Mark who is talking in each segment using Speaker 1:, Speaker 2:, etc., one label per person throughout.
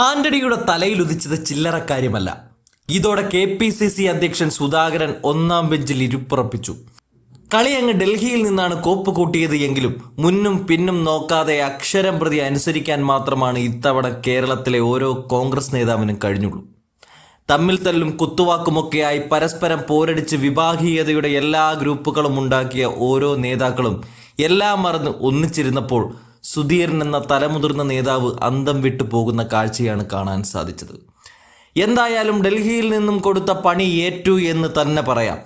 Speaker 1: ആന്റണിയുടെ തലയിൽ ഉദിച്ചത് ചില്ലറക്കാര്യമല്ല. ഇതോടെ KPCC അധ്യക്ഷൻ സുധാകരൻ ഒന്നാം ബെഞ്ചിൽ ഇരുപ്പുറപ്പിച്ചു. കളി അങ്ങ് ഡൽഹിയിൽ നിന്നാണ് കോപ്പ് കൂട്ടിയത് എങ്കിലും മുന്നും പിന്നും നോക്കാതെ അക്ഷരം പ്രതി അനുസരിക്കാൻ മാത്രമാണ് ഇത്തവണ കേരളത്തിലെ ഓരോ കോൺഗ്രസ് നേതാവിനും കഴിഞ്ഞുള്ളൂ. തമ്മിൽ തല്ലും കുത്തുവാക്കുമൊക്കെയായി പരസ്പരം പോരടിച്ച് വിഭാഗീയതയുടെ എല്ലാ ഗ്രൂപ്പുകളും ഉണ്ടാക്കിയ ഓരോ നേതാക്കളും എല്ലാം മറന്ന് ഒന്നിച്ചിരുന്നപ്പോൾ സുധീരൻ എന്ന തലമുതിർന്ന നേതാവ് അന്തം വിട്ടു പോകുന്ന കാഴ്ചയാണ് കാണാൻ സാധിച്ചത്. എന്തായാലും ഡൽഹിയിൽ നിന്നും കൊടുത്ത പണി ഏറ്റു എന്ന് തന്നെ പറയാം.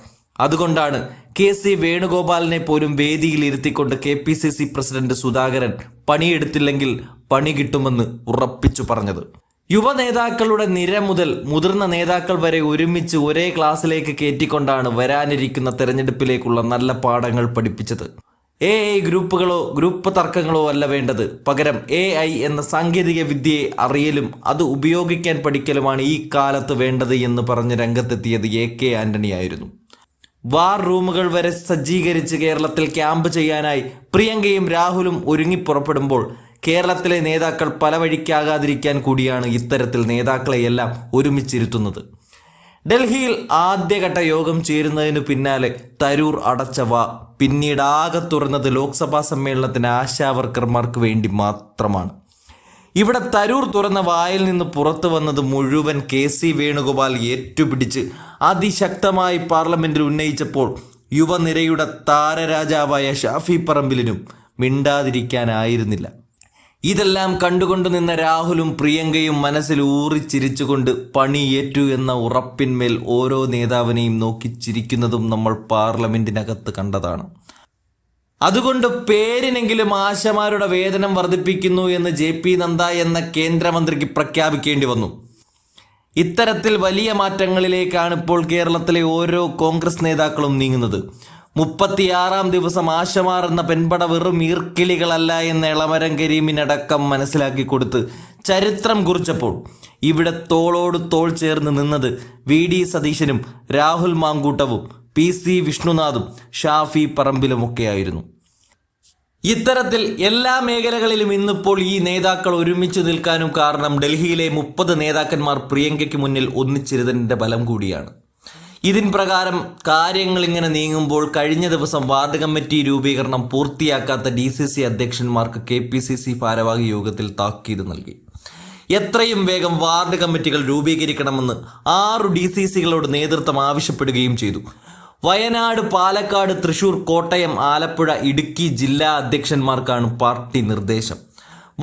Speaker 1: അതുകൊണ്ടാണ് KC വേണുഗോപാലിനെ പോലും വേദിയിൽ ഇരുത്തിക്കൊണ്ട് KPCC പ്രസിഡന്റ് സുധാകരൻ പണിയെടുത്തില്ലെങ്കിൽ പണി കിട്ടുമെന്ന് ഉറപ്പിച്ചു പറഞ്ഞത്. യുവ നേതാക്കളുടെ നിര മുതൽ മുതിർന്ന നേതാക്കൾ വരെ ഒരുമിച്ച് ഒരേ ക്ലാസ്സിലേക്ക് കയറ്റിക്കൊണ്ടാണ് വരാനിരിക്കുന്ന തെരഞ്ഞെടുപ്പിലേക്കുള്ള നല്ല പാഠങ്ങൾ പഠിപ്പിച്ചത്. AI ഗ്രൂപ്പുകളോ ഗ്രൂപ്പ് തർക്കങ്ങളോ അല്ല വേണ്ടത്, പകരം AI എന്ന സാങ്കേതിക വിദ്യയെ അറിയലും അത് ഉപയോഗിക്കാൻ പഠിക്കലുമാണ് ഈ കാലത്ത് വേണ്ടത് എന്ന് പറഞ്ഞ് രംഗത്തെത്തിയത് AK ആന്റണി ആയിരുന്നു. വാർ റൂമുകൾ വരെ സജ്ജീകരിച്ച് കേരളത്തിൽ ക്യാമ്പ് ചെയ്യാനായി പ്രിയങ്കയും രാഹുലും ഒരുങ്ങിപ്പുറപ്പെടുമ്പോൾ കേരളത്തിലെ നേതാക്കൾ പല വഴിക്കാകാതിരിക്കാൻ കൂടിയാണ് ഇത്തരത്തിൽ നേതാക്കളെയെല്ലാം ഒരുമിച്ചിരുത്തുന്നത്. ഡൽഹിയിൽ ആദ്യഘട്ട യോഗം ചേരുന്നതിനു പിന്നാലെ തരൂർ അടച്ച വാ പിന്നീട് ആകെ തുറന്നത് ലോക്സഭാ സമ്മേളനത്തിന് ആശാവർക്കർമാർക്ക് വേണ്ടി മാത്രമാണ്. ഇവിടെ തരൂർ തുറന്ന വായിൽ നിന്ന് പുറത്തു വന്നത് മുഴുവൻ KC വേണുഗോപാൽ ഏറ്റുപിടിച്ച് അതിശക്തമായി പാർലമെന്റിൽ ഉന്നയിച്ചപ്പോൾ യുവനിരയുടെ താരരാജാവായ ഷാഫി പറമ്പിലിനും മിണ്ടാതിരിക്കാനായിരുന്നില്ല. ഇതെല്ലാം കണ്ടുകൊണ്ടു നിന്ന രാഹുലും പ്രിയങ്കയും മനസ്സിൽ ഊറിച്ചിരിച്ചുകൊണ്ട് പണിയേറ്റു എന്ന ഉറപ്പിന്മേൽ ഓരോ നേതാവിനെയും നോക്കി ചിരിക്കുന്നതും നമ്മൾ പാർലമെന്റിനകത്ത് കണ്ടതാണ്. അതുകൊണ്ട് പേരിനെങ്കിലും ആശമാരുടെ വേതനം വർദ്ധിപ്പിക്കുന്നു എന്ന് JP നദ്ദ എന്ന കേന്ദ്രമന്ത്രിക്ക് പ്രഖ്യാപിക്കേണ്ടി വന്നു. ഇത്തരത്തിൽ വലിയ മാറ്റങ്ങളിലേക്കാണ് ഇപ്പോൾ കേരളത്തിലെ ഓരോ കോൺഗ്രസ് നേതാക്കളും നീങ്ങുന്നത്. 36-ാം ദിവസം ആശമാർ എന്ന പെൺപട വെറും ഈർക്കിളികളല്ല എന്ന് എളമരം കരീമിനടക്കം മനസ്സിലാക്കി കൊടുത്ത് ചരിത്രം കുറിച്ചപ്പോൾ ഇവിടെ തോളോട് തോൾ ചേർന്ന് നിന്നത് VD സതീശനും രാഹുൽ മാങ്കൂട്ടവും PC വിഷ്ണുനാഥും ഷാഫി പറമ്പിലുമൊക്കെയായിരുന്നു. ഇത്തരത്തിൽ എല്ലാ മേഖലകളിലും ഇന്നിപ്പോൾ ഈ നേതാക്കൾ ഒരുമിച്ച് നിൽക്കാനും കാരണം ഡൽഹിയിലെ 30 നേതാക്കന്മാർ പ്രിയങ്കയ്ക്ക് മുന്നിൽ ഒന്നിച്ചിരുന്നതിൻ്റെ ബലം കൂടിയാണ്. ഇതിൻ പ്രകാരം കാര്യങ്ങൾ ഇങ്ങനെ നീങ്ങുമ്പോൾ കഴിഞ്ഞ ദിവസം വാർഡ് കമ്മിറ്റി രൂപീകരണം പൂർത്തിയാക്കാത്ത DCC അധ്യക്ഷന്മാർക്ക് KPCC ഭാരവാഹി യോഗത്തിൽ താക്കീത് നൽകി. എത്രയും വേഗം വാർഡ് കമ്മിറ്റികൾ രൂപീകരിക്കണമെന്ന് 6 DCCകളോട് നേതൃത്വം ആവശ്യപ്പെടുകയും ചെയ്തു. വയനാട്, പാലക്കാട്, തൃശൂർ, കോട്ടയം, ആലപ്പുഴ, ഇടുക്കി ജില്ലാ അധ്യക്ഷന്മാർക്കാണ് പാർട്ടി നിർദ്ദേശം.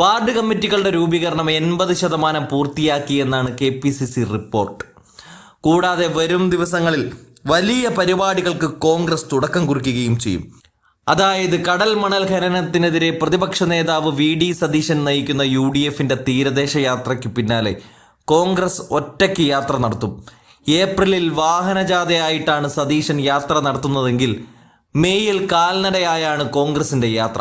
Speaker 1: വാർഡ് കമ്മിറ്റികളുടെ രൂപീകരണം 80% പൂർത്തിയാക്കിയെന്നാണ് KPCC റിപ്പോർട്ട്. കൂടാതെ വരും ദിവസങ്ങളിൽ വലിയ പരിപാടികൾക്ക് കോൺഗ്രസ് തുടക്കം കുറിക്കുകയും ചെയ്യും. അതായത് കടൽ മണൽ ഖനനത്തിനെതിരെ പ്രതിപക്ഷ നേതാവ് VD സതീശൻ നയിക്കുന്ന UDFന്റെ തീരദേശ യാത്രയ്ക്ക് പിന്നാലെ കോൺഗ്രസ് ഒറ്റയ്ക്ക് യാത്ര നടത്തും. ഏപ്രിലിൽ വാഹനജാഥയായിട്ടാണ് സതീശൻ യാത്ര നടത്തുന്നതെങ്കിൽ മെയ്യിൽ കാൽനടയായാണ് കോൺഗ്രസിന്റെ യാത്ര.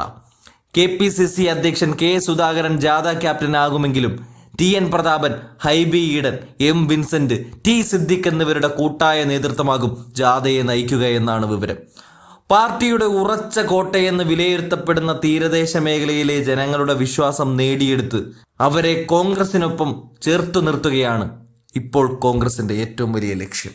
Speaker 1: KPCC അധ്യക്ഷൻ K സുധാകരൻ ജാഥ ക്യാപ്റ്റനാകുമെങ്കിലും TN Prathapan, Hibi Eden, M Vincent, T Siddique എന്നിവരുടെ കൂട്ടായ നേതൃത്വമാകും ജാഥയെ നയിക്കുക എന്നാണ് വിവരം. പാർട്ടിയുടെ ഉറച്ച കോട്ടയെന്ന് വിലയിരുത്തപ്പെടുന്ന തീരദേശ മേഖലയിലെ ജനങ്ങളുടെ വിശ്വാസം നേടിയെടുത്ത് അവരെ കോൺഗ്രസിനൊപ്പം ചേർത്തു നിർത്തുകയാണ് ഇപ്പോൾ കോൺഗ്രസിന്റെ ഏറ്റവും വലിയ ലക്ഷ്യം.